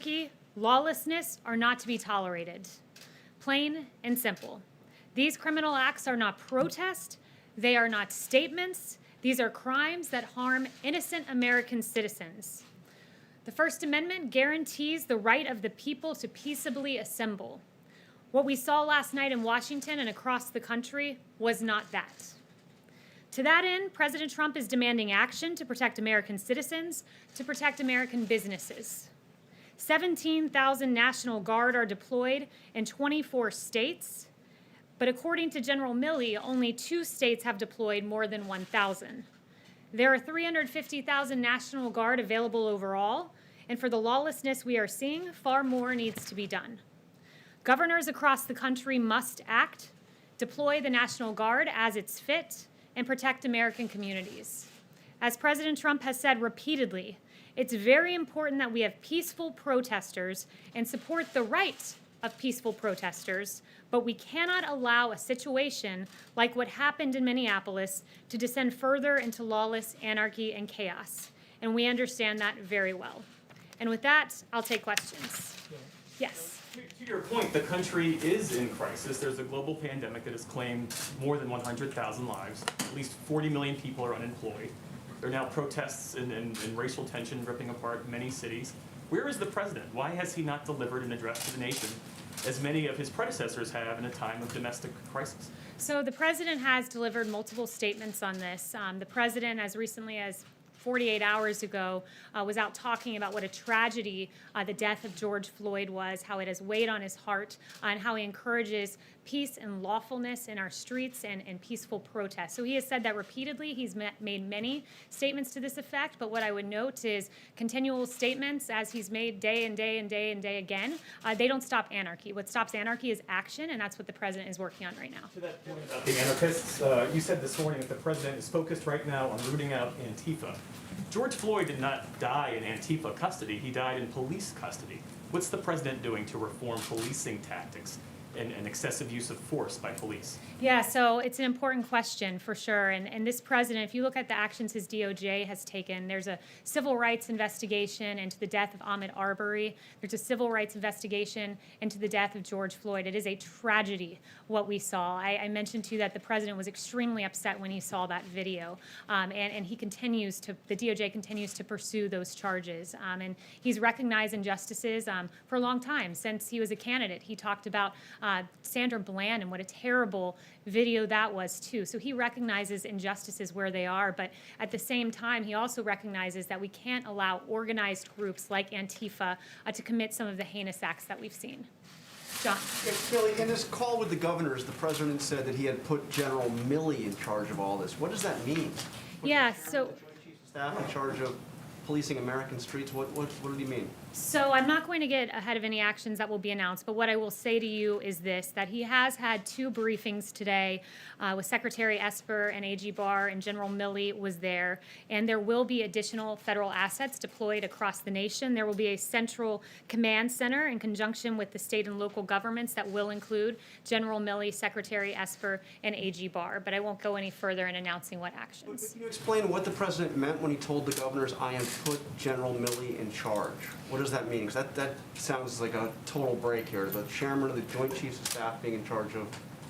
Anarchy, lawlessness are not to be tolerated. Plain and simple. These criminal acts are not protest, they are not statements, these are crimes that harm innocent American citizens. The First Amendment guarantees the right of the people to peaceably assemble. What we saw last night in Washington and across the country was not that. To that end, President Trump is demanding action to protect American citizens, to protect American businesses. 17,000 National Guard are deployed in 24 states, but according to General Milley, only 2 states have deployed more than 1,000. There are 350,000 National Guard available overall, and for the lawlessness we are seeing, far more needs to be done. Governors across the country must act, deploy the National Guard as it's fit, and protect American communities. As President Trump has said repeatedly, it's very important that we have peaceful protesters and support the right of peaceful protesters, but we cannot allow a situation like what happened in Minneapolis to descend further into lawless anarchy and chaos. And we understand that very well. And with that, I'll take questions. Yes. To your point, the country is in crisis. There's a global pandemic that has claimed more than 100,000 lives. At least 40 million people are unemployed. There are now protests and racial tension ripping apart many cities. Where is the president? Why has he not delivered an address to the nation, as many of his predecessors have in a time of domestic crisis? So the president has delivered multiple statements on this. The president, as recently as 48 hours ago, was out talking about what a tragedy the death of George Floyd was, how it has weighed on his heart, and how he encourages peace and lawfulness in our streets and peaceful protests. So he has said that repeatedly. He's made many statements to this effect, but what I would note is continual statements, as he's made day and day and day and day again, they don't stop anarchy. What stops anarchy is action, and that's what the president is working on right now. To that point about the anarchists, you said this morning that the president is focused right now on rooting out Antifa. George Floyd did not die in Antifa custody, he died in police custody. What's the president doing to reform policing tactics and excessive use of force by police? Yeah, so it's an important question for sure. And this president, if you look at the actions his DOJ has taken, there's a civil rights investigation into the death of Ahmaud Arbery. There's a civil rights investigation into the death of George Floyd. It is a tragedy what we saw. I mentioned to you that the president was extremely upset when he saw that video. And he continues to, the DOJ continues to pursue those charges. And he's recognized injustices for a long time. Since he was a candidate, he talked about Sandra Bland and what a terrible video that was too. So he recognizes injustices where they are, but at the same time, he also recognizes that we can't allow organized groups like Antifa to commit some of the heinous acts that we've seen. John. Kayleigh, in his call with the governors, the president said that he had put General Milley in charge of all this. What does that mean? Yeah, so the Joint Chiefs of Staff in charge of policing American streets. What did he mean? So I'm not going to get ahead of any actions that will be announced, but what I will say to you is this, that he has had 2 briefings today with Secretary Esper and AG Barr, and General Milley was there, and there will be additional federal assets deployed across the nation. There will be a central command center in conjunction with the state and local governments that will include General Milley, Secretary Esper, and AG Barr, but I won't go any further in announcing what actions. But can you explain what the president meant when he told the governors, I am put General Milley in charge? What does that mean? Because that sounds like a total break here. The chairman of the Joint Chiefs of Staff being in charge of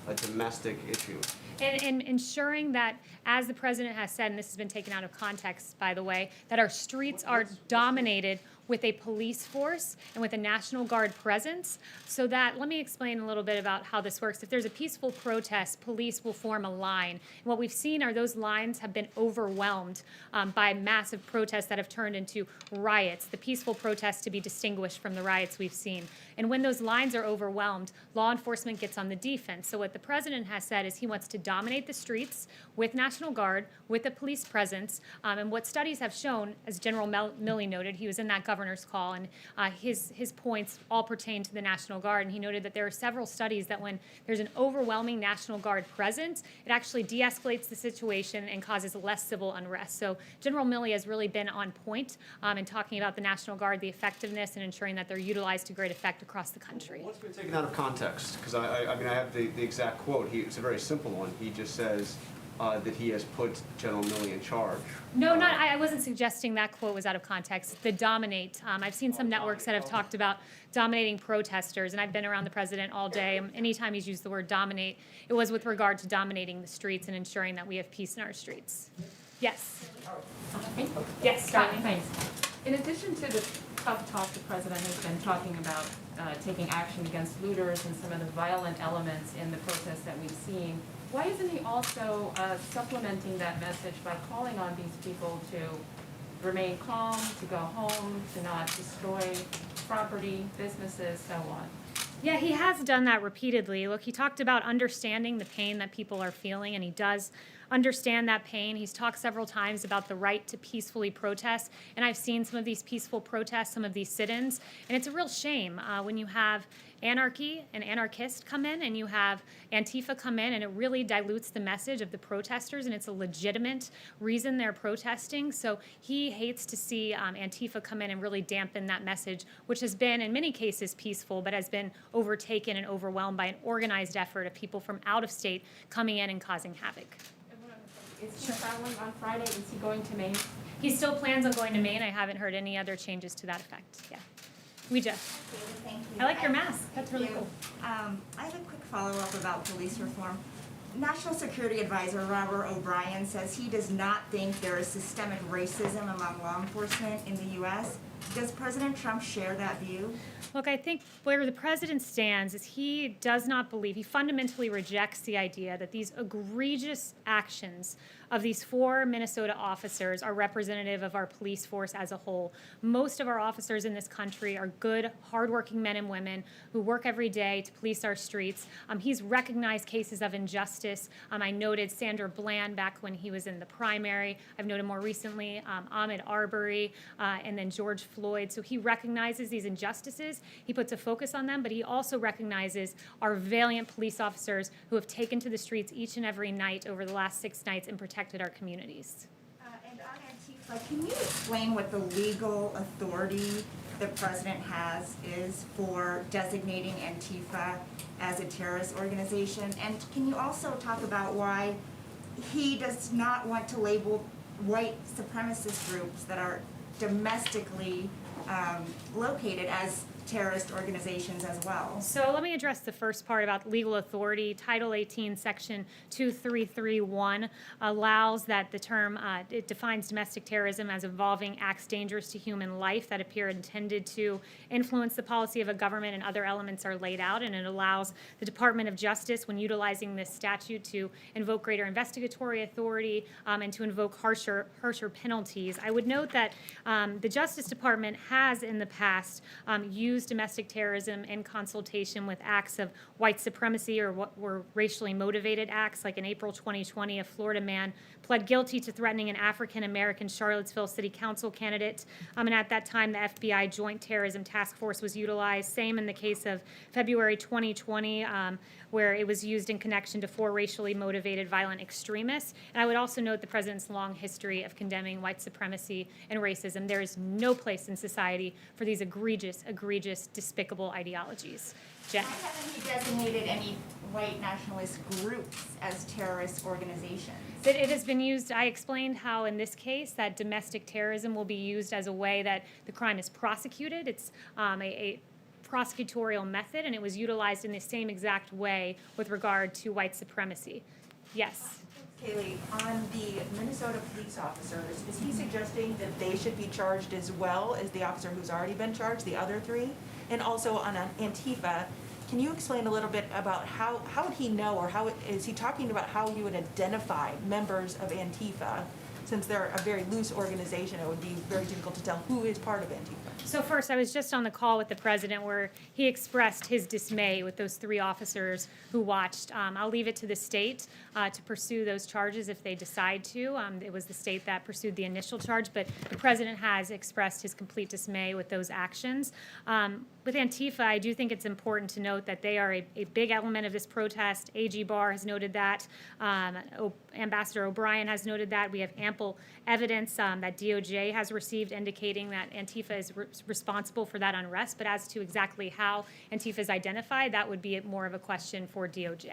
a domestic issue. And ensuring that, as the president has said, and this has been taken out of context, by the way, that our streets are dominated with a police force and with a National Guard presence, so that, let me explain a little bit about how this works. If there's a peaceful protest, police will form a line. And what we've seen are those lines have been overwhelmed by massive protests that have turned into riots, the peaceful protests to be distinguished from the riots we've seen. And when those lines are overwhelmed, law enforcement gets on the defense. So what the president has said is he wants to dominate the streets with National Guard, with a police presence, and what studies have shown, as General Milley noted, he was in that governor's call, and his points all pertain to the National Guard, and he noted that there are several studies that when there's an overwhelming National Guard presence, it actually de-escalates the situation and causes less civil unrest. So General Milley has really been on point in talking about the National Guard, the effectiveness, and ensuring that they're utilized to great effect across the country. What's been taken out of context? Because I mean, I have the exact quote. It's a very simple one. He just says, that he has put General Milley in charge. No, not. I wasn't suggesting that quote was out of context. The dominate. I've seen some networks that have talked about dominating protesters, and I've been around the president all day. Anytime he's used the word dominate, it was with regard to dominating the streets and ensuring that we have peace in our streets. Yes. Yes. Thanks. In addition to the tough talk the president has been talking about taking action against looters and some of the violent elements in the protests that we've seen, why isn't he also supplementing that message by calling on these people to remain calm, to go home, to not destroy property, businesses, so on? Yeah, he has done that repeatedly. Look, he talked about understanding the pain that people are feeling, and he does understand that pain. He's talked several times about the right to peacefully protest, and I've seen some of these peaceful protests, some of these sit-ins, and it's a real shame when you have anarchy and anarchists come in and you have Antifa come in, and it really dilutes the message of the protesters, and it's a legitimate reason they're protesting. So he hates to see Antifa come in and really dampen that message, which has been in many cases peaceful, but has been overtaken and overwhelmed by an organized effort of people from out of state coming in and causing havoc. Is he traveling on Friday? Is he going to Maine? He still plans on going to Maine. I haven't heard any other changes to that effect. Yeah. Thank you. I like your mask. That's really cool. I have a quick follow-up about police reform. National Security Advisor Robert O'Brien says he does not think there is systemic racism among law enforcement in the U.S. Does President Trump share that view? Look, I think where the president stands is he does not believe, he fundamentally rejects the idea that these egregious actions of these 4 Minnesota officers are representative of our police force as a whole. Most of our officers in this country are good, hardworking men and women who work every day to police our streets. He's recognized cases of injustice. I noted Sandra Bland back when he was in the primary. I've noted more recently Ahmaud Arbery and then George Floyd. So he recognizes these injustices. He puts a focus on them, but he also recognizes our valiant police officers who have taken to the streets each and every night over the last 6 nights and protected our communities. And on Antifa, can you explain what the legal authority the president has is for designating Antifa as a terrorist organization? And can you also talk about why he does not want to label white supremacist groups that are domestically located as terrorist organizations as well? So let me address the first part about legal authority. Title 18, Section 2331 allows that the term, it defines domestic terrorism as involving acts dangerous to human life that appear intended to influence the policy of a government, and other elements are laid out, and it allows the Department of Justice, when utilizing this statute, to invoke greater investigatory authority and to invoke harsher penalties. I would note that the Justice Department has in the past used domestic terrorism in consultation with acts of white supremacy or what were racially motivated acts. Like in April 2020, a Florida man pled guilty to threatening an African-American Charlottesville City Council candidate. And at that time, the FBI Joint Terrorism Task Force was utilized. Same in the case of February 2020, where it was used in connection to 4 racially motivated violent extremists. And I would also note the president's long history of condemning white supremacy and racism. There is no place in society for these egregious, despicable ideologies. Jen? Why haven't he designated any white nationalist groups as terrorist organizations? It has been used. I explained how in this case that domestic terrorism will be used as a way that the crime is prosecuted. It's a prosecutorial method, and it was utilized in the same exact way with regard to white supremacy. Yes. Kayleigh, on the Minnesota police officers, is he suggesting that they should be charged as well as the officer who's already been charged, the other 3? And also on Antifa, can you explain a little bit about how would he know, or how is he talking about how you would identify members of Antifa? Since they're a very loose organization, it would be very difficult to tell who is part of Antifa. So first, I was just on the call with the president where he expressed his dismay with those 3 officers who watched. I'll leave it to the state to pursue those charges if they decide to. It was the state that pursued the initial charge, but the president has expressed his complete dismay with those actions. With Antifa, I do think it's important to note that they are a big element of this protest. AG Barr has noted that. Ambassador O'Brien has noted that. We have ample evidence that DOJ has received indicating that Antifa is responsible for that unrest. But as to exactly how Antifa is identified, that would be more of a question for DOJ.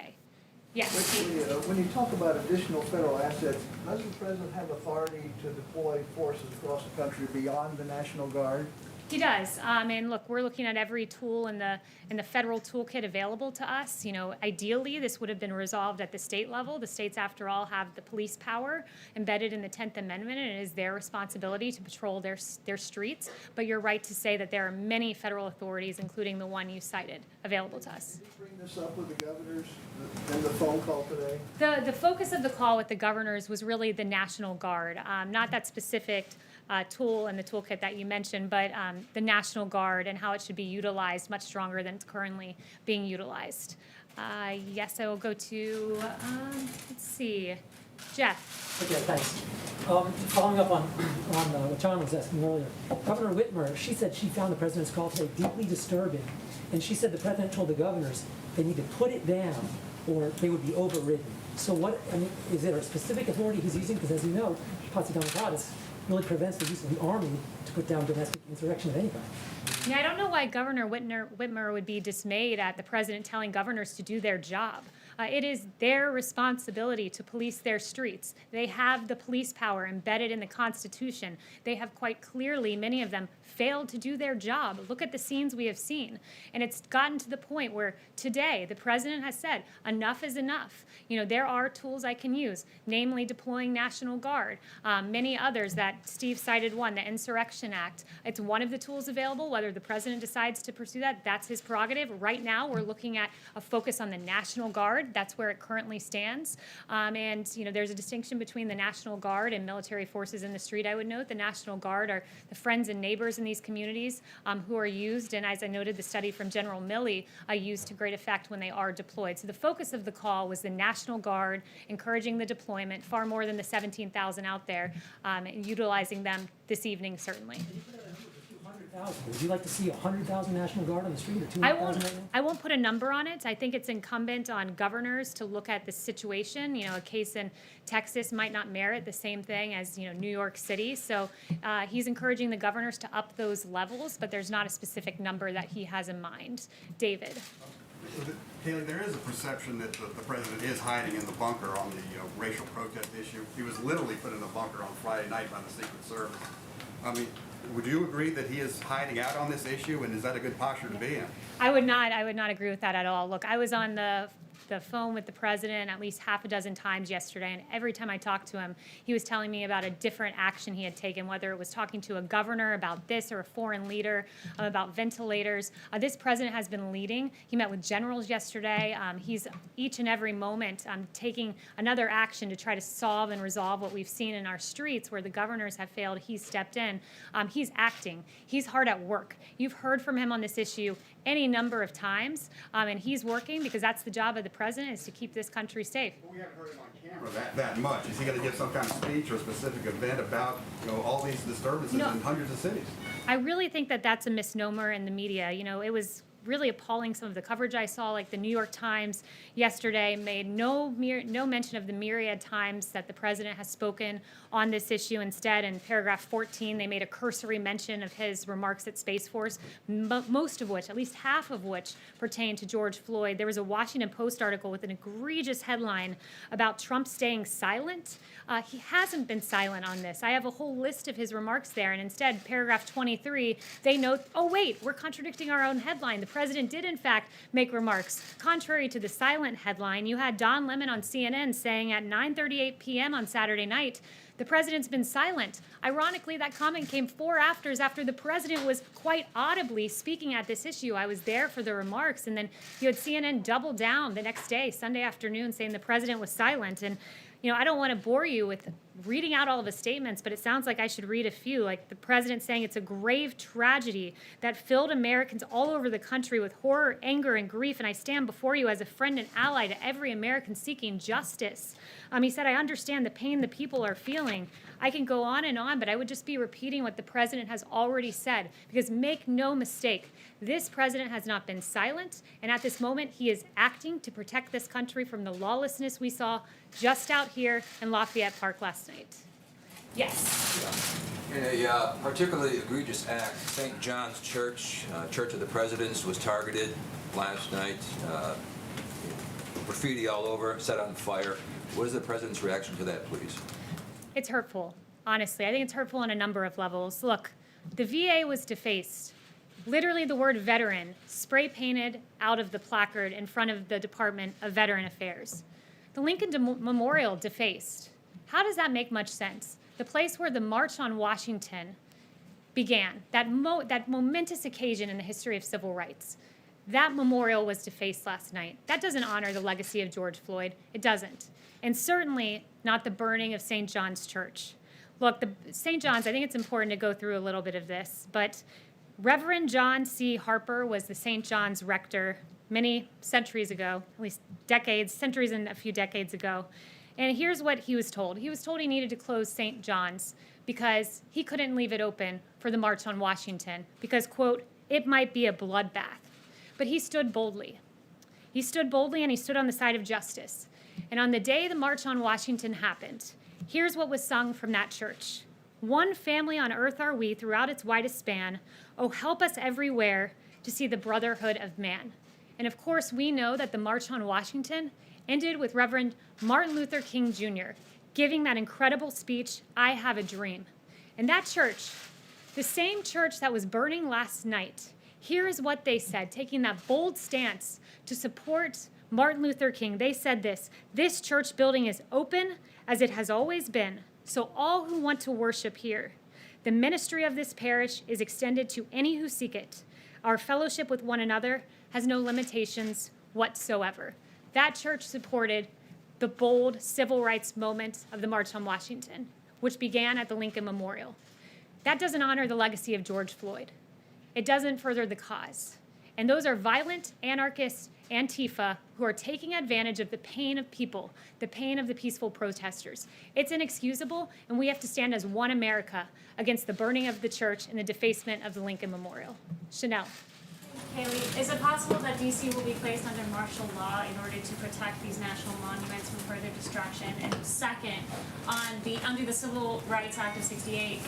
Yes. Quickly, when you talk about additional federal assets, does the president have authority to deploy forces across the country beyond the National Guard? He does, and look, we're looking at every tool in the federal toolkit available to us. You know, ideally, this would have been resolved at the state level. The states, after all, have the police power embedded in the 10th Amendment, and it is their responsibility to patrol their streets. But you're right to say that there are many federal authorities, including the one you cited, available to us. Did you bring this up with the governors in the phone call today? The focus of the call with the governors was really the National Guard, not that specific tool in the toolkit that you mentioned, but the National Guard and how it should be utilized much stronger than it's currently being utilized. Yes, I will go to, let's see, Jeff. Okay, thanks. Following up on what John was asking earlier, Governor Whitmer, she said she found the president's call today deeply disturbing, and she said the president told the governors they need to put it down or they would be overridden. So what, I mean, is there a specific authority he's using? Because as you know, Posse Comitatus really prevents the use of the army to put down domestic insurrection of any kind. Yeah, I don't know why Governor Whitmer would be dismayed at the president telling governors to do their job. It is their responsibility to police their streets. They have the police power embedded in the Constitution. They have quite clearly, many of them, failed to do their job. Look at the scenes we have seen. And it's gotten to the point where today the president has said, enough is enough. You know, there are tools I can use, namely deploying National Guard, many others that Steve cited one, the Insurrection Act. It's one of the tools available. Whether the president decides to pursue that, that's his prerogative. Right now, we're looking at a focus on the National Guard. That's where it currently stands. And, you know, there's a distinction between the National Guard and military forces in the street, I would note. The National Guard are the friends and neighbors in these communities who are used, and as I noted, the study from General Milley, used to great effect when they are deployed. So the focus of the call was the National Guard, encouraging the deployment, far more than the 17,000 out there, and utilizing them this evening, certainly. Would you like to see 100,000 National Guard on the street or I 200,000 right now? won't put a number on it. I think it's incumbent on governors to look at the situation. You know, a case in Texas might not merit the same thing as, you know, New York City. So he's encouraging the governors to up those levels, but there's not a specific number that he has in mind. David. Kayleigh, there is a perception that the president is hiding in the bunker on the racial protest issue. He was literally put in a bunker on Friday night by the Secret Service. I mean, would you agree that he is hiding out on this issue, and is that a good posture to be in? I would not agree with that at all. Look, I was on the phone with the president at least half a dozen times yesterday, and every time I talked to him, he was telling me about a different action he had taken, whether it was talking to a governor about this or a foreign leader about ventilators. This president has been leading. He met with generals yesterday. He's each and every moment taking another action to try to solve and resolve what we've seen in our streets where the governors have failed. He's stepped in. He's acting. He's hard at work. You've heard from him on this issue any number of times, and he's working because that's the job of the president, is to keep this country safe. Well, we haven't heard him on camera that much. Is he going to give some kind of speech or a specific event about, you know, all these disturbances in hundreds of cities? I really think that that's a misnomer in the media. You know, it was really appalling, some of the coverage I saw, like the New York Times yesterday made no mention of the myriad times that the president has spoken on this issue. Instead, in paragraph 14, they made a cursory mention of his remarks at Space Force, most of which, at least half of which, pertain to George Floyd. There was a Washington Post article with an egregious headline about Trump staying silent. He hasn't been silent on this. I have a whole list of his remarks there, and instead, paragraph 23, they note, oh wait, we're contradicting our own headline. The president did in fact make remarks. Contrary to the silent headline, you had Don Lemon on CNN saying at 9:38 p.m. on Saturday night, the president's been silent. Ironically, that comment came 4 hours after the president was quite audibly speaking at this issue. I was there for the remarks, and then you had CNN double down the next day, Sunday afternoon, saying the president was silent. And you know, I don't want to bore you with reading out all of his statements, but it sounds like I should read a few, like the president saying it's a grave tragedy that filled Americans all over the country with horror, anger, and grief, and I stand before you as a friend and ally to every American seeking justice. He said, I understand the pain the people are feeling. I can go on, but I would just be repeating what the president has already said, because make no mistake, this president has not been silent, and at this moment, he is acting to protect this country from the lawlessness we saw just out here in Lafayette Park last night. Yes. In a particularly egregious act, St. John's Church, Church of the Presidents, was targeted last night. graffiti all over, set on fire. What is the president's reaction to that, please? It's hurtful, honestly. I think it's hurtful on a number of levels. Look, the VA was defaced. Literally the word veteran spray painted out of the placard in front of the Department of Veteran Affairs. The Lincoln Memorial defaced. How does that make much sense? The place where the March on Washington began, that momentous occasion in the history of civil rights, that memorial was defaced last night. That doesn't honor the legacy of George Floyd. It doesn't. And certainly not the burning of St. John's Church. Look, St. John's, I think it's important to go through a little bit of this, but Reverend John C. Harper was the St. John's rector many centuries ago, at least decades, centuries and a few decades ago. And here's what he was told. He was told he needed to close St. John's because he couldn't leave it open for the March on Washington because, quote, it might be a bloodbath. But he stood boldly. He stood boldly and he stood on the side of justice. And on the day the March on Washington happened, here's what was sung from that church. One family on earth are we throughout its widest span. Oh, help us everywhere to see the brotherhood of man. And of course, we know that the March on Washington ended with Reverend Martin Luther King Jr. giving that incredible speech, I Have a Dream. And that church, the same church that was burning last night, here is what they said, taking that bold stance to support Martin Luther King. They said this church building is open as it has always been, so all who want to worship here. The ministry of this parish is extended to any who seek it. Our fellowship with one another has no limitations whatsoever. That church supported the bold civil rights moment of the March on Washington, which began at the Lincoln Memorial. That doesn't honor the legacy of George Floyd. It doesn't further the cause. And those are violent, anarchist Antifa who are taking advantage of the pain of people, the pain of the peaceful protesters. It's inexcusable, and we have to stand as one America against the burning of the church and the defacement of the Lincoln Memorial. Chanel. Kayleigh, is it possible that D.C. will be placed under martial law in order to protect these national monuments from further destruction? And second, under the Civil Rights Act of '68,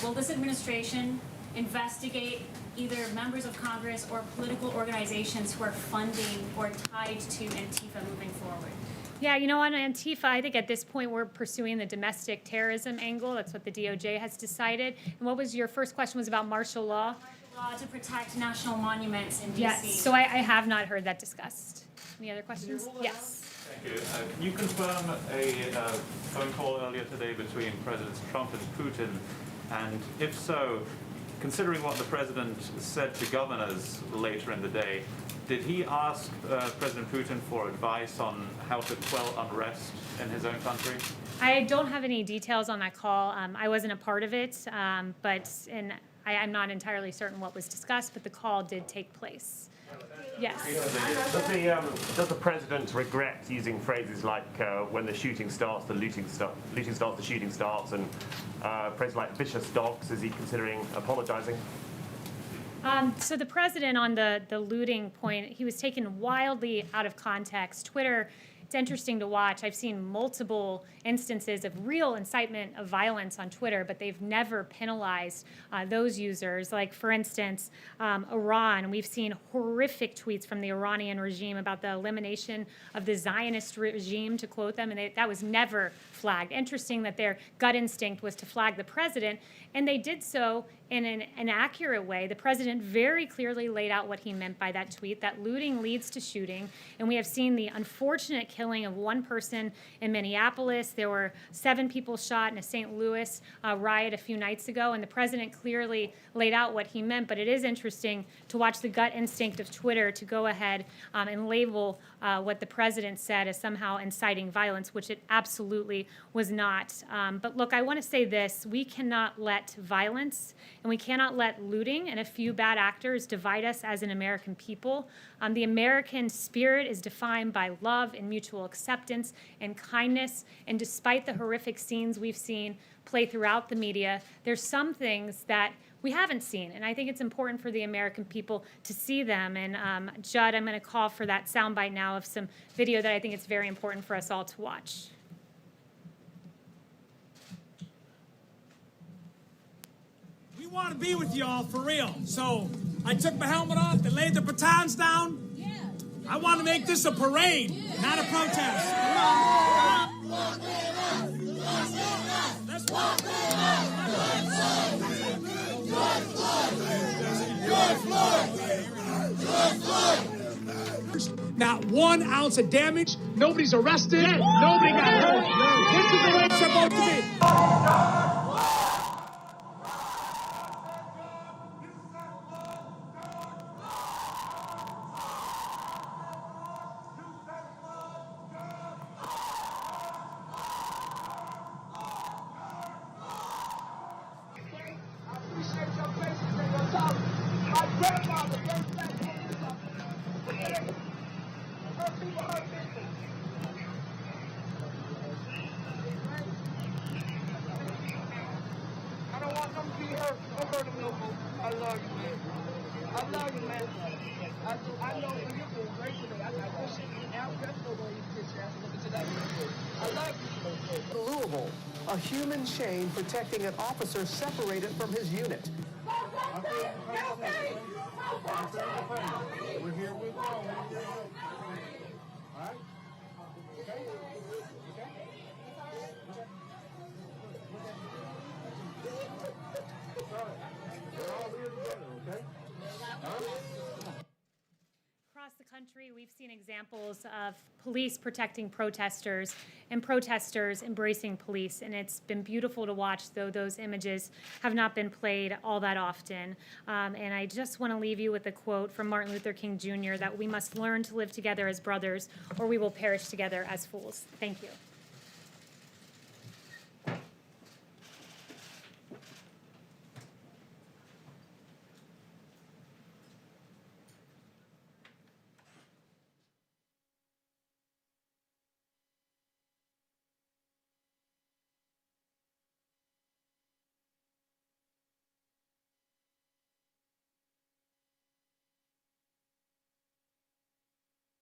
will this administration investigate either members of Congress or political organizations who are funding or tied to Antifa moving forward? Yeah, on Antifa, I think at this point we're pursuing the domestic terrorism angle. That's what the DOJ has decided. And what was your first question was about martial law? Martial law to protect national monuments in D.C. Yes, so I have not heard that discussed. Any other questions? Yes. Thank you. Can you confirm a phone call earlier today between Presidents Trump and Putin? And if so, considering what the president said to governors later in the day, did he ask President Putin for advice on how to quell unrest in his own country? I don't have any details on that call. I wasn't a part of it, but I'm not entirely certain what was discussed, but the call did take place. Yes. Does the president regret using phrases like when the shooting starts, the looting starts, the shooting starts, and phrases like vicious dogs? Is he considering apologizing? So the president on the looting point, he was taken wildly out of context. Twitter, it's interesting to watch. I've seen multiple instances of real incitement of violence on Twitter, but they've never penalized those users. Like, for instance, Iran. We've seen horrific tweets from the Iranian regime about the elimination of the Zionist regime, to quote them, and that was never flagged. Interesting that their gut instinct was to flag the president, and they did so in an accurate way. The president very clearly laid out what he meant by that tweet, that looting leads to shooting, and we have seen the unfortunate killing of one person in Minneapolis. There were 7 people shot in a St. Louis riot a few nights ago, and the president clearly laid out what he meant, but it is interesting to watch the gut instinct of Twitter to go ahead and label what the president said as somehow inciting violence, which it absolutely was not. But look, I want to say this. We cannot let violence and we cannot let looting and a few bad actors divide us as an American people. The American spirit is defined by love and mutual acceptance and kindness. And despite the horrific scenes we've seen play throughout the media, there's some things that we haven't seen. And I think it's important for the American people to see them. And Judd, I'm going to call for that soundbite now of some video that I think it's very important for us all to watch. We want to be with y'all for real. So I took my helmet off and laid the batons down. I want to make this a parade, not a protest. Let's walk. Not 1 ounce of damage. Nobody's arrested. Nobody got hurt. This is the way it's supposed to be. I don't want them to be hurt. Don't hurt them no more. I love you, man. I love you, man. I know when you're doing great today. I wish you now careful when you get your ass looking to that. I love you. Louisville, a human chain protecting an officer separated from his unit. We're here with you. All right? Okay? We're all here together, okay? Across the country, we've seen examples of police protecting protesters and protesters embracing police, and it's been beautiful to watch, though those images have not been played all that often. And I just want to leave you with a quote from Martin Luther King Jr. that we must learn to live together as brothers, or we will perish together as fools. Thank you.